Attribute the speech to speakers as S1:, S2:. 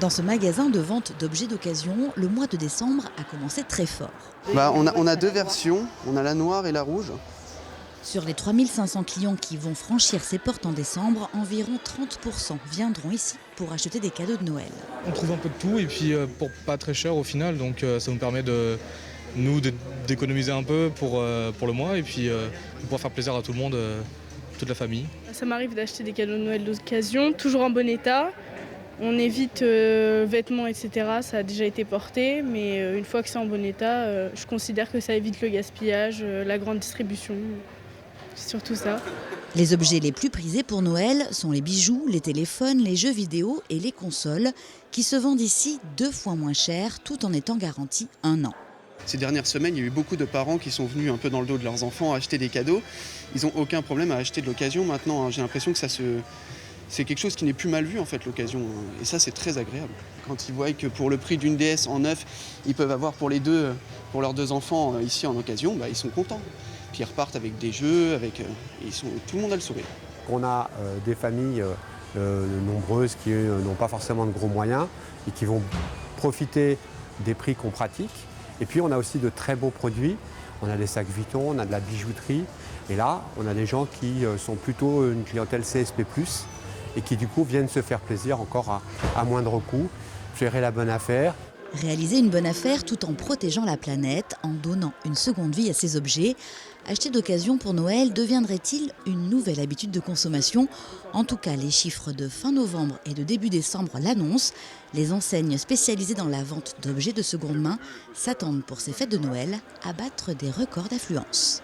S1: Dans ce magasin de vente d'objets d'occasion, le mois de décembre a commencé très fort.
S2: On a deux versions, on a la noire et la rouge.
S1: Sur les 3500 clients qui vont franchir ces portes en décembre, environ 30% viendront ici pour acheter des cadeaux de Noël.
S3: On trouve un peu de tout et puis pour pas très cher au final, donc ça nous permet d'économiser un peu pour le mois et puis de pouvoir faire plaisir à tout le monde, toute la famille.
S4: Ça m'arrive d'acheter des cadeaux de Noël d'occasion, toujours en bon état. On évite vêtements, etc. Ça a déjà été porté, mais une fois que c'est en bon état, je considère que ça évite le gaspillage, la grande distribution. C'est surtout ça.
S1: Les objets les plus prisés pour Noël sont les bijoux, les téléphones, les jeux vidéo et les consoles qui se vendent ici 2 fois moins cher tout en étant garantis 1 an.
S2: Ces dernières semaines, il y a eu beaucoup de parents qui sont venus un peu dans le dos de leurs enfants acheter des cadeaux. Ils n'ont aucun problème à acheter de l'occasion maintenant, hein. J'ai l'impression que c'est quelque chose qui n'est plus mal vu en fait, l'occasion. Et ça, c'est très agréable. Quand ils voient que pour le prix d'une DS en neuf, ils peuvent avoir pour leurs 2 enfants ici en occasion, ils sont contents. Puis ils repartent avec des jeux, tout le monde a le sourire.
S5: On a des familles nombreuses qui n'ont pas forcément de gros moyens et qui vont profiter des prix qu'on pratique. Et puis on a aussi de très beaux produits. On a des sacs Vuitton, on a de la bijouterie. Et là, on a des gens qui sont plutôt une clientèle CSP+, et qui du coup viennent se faire plaisir encore à moindre coût, gérer la bonne affaire.
S1: Réaliser une bonne affaire tout en protégeant la planète, en donnant une seconde vie à ces objets. Acheter d'occasion pour Noël deviendrait-il une nouvelle habitude de consommation? En tout cas, les chiffres de fin novembre et de début décembre l'annoncent. Les enseignes spécialisées dans la vente d'objets de seconde main s'attendent pour ces fêtes de Noël à battre des records d'affluence.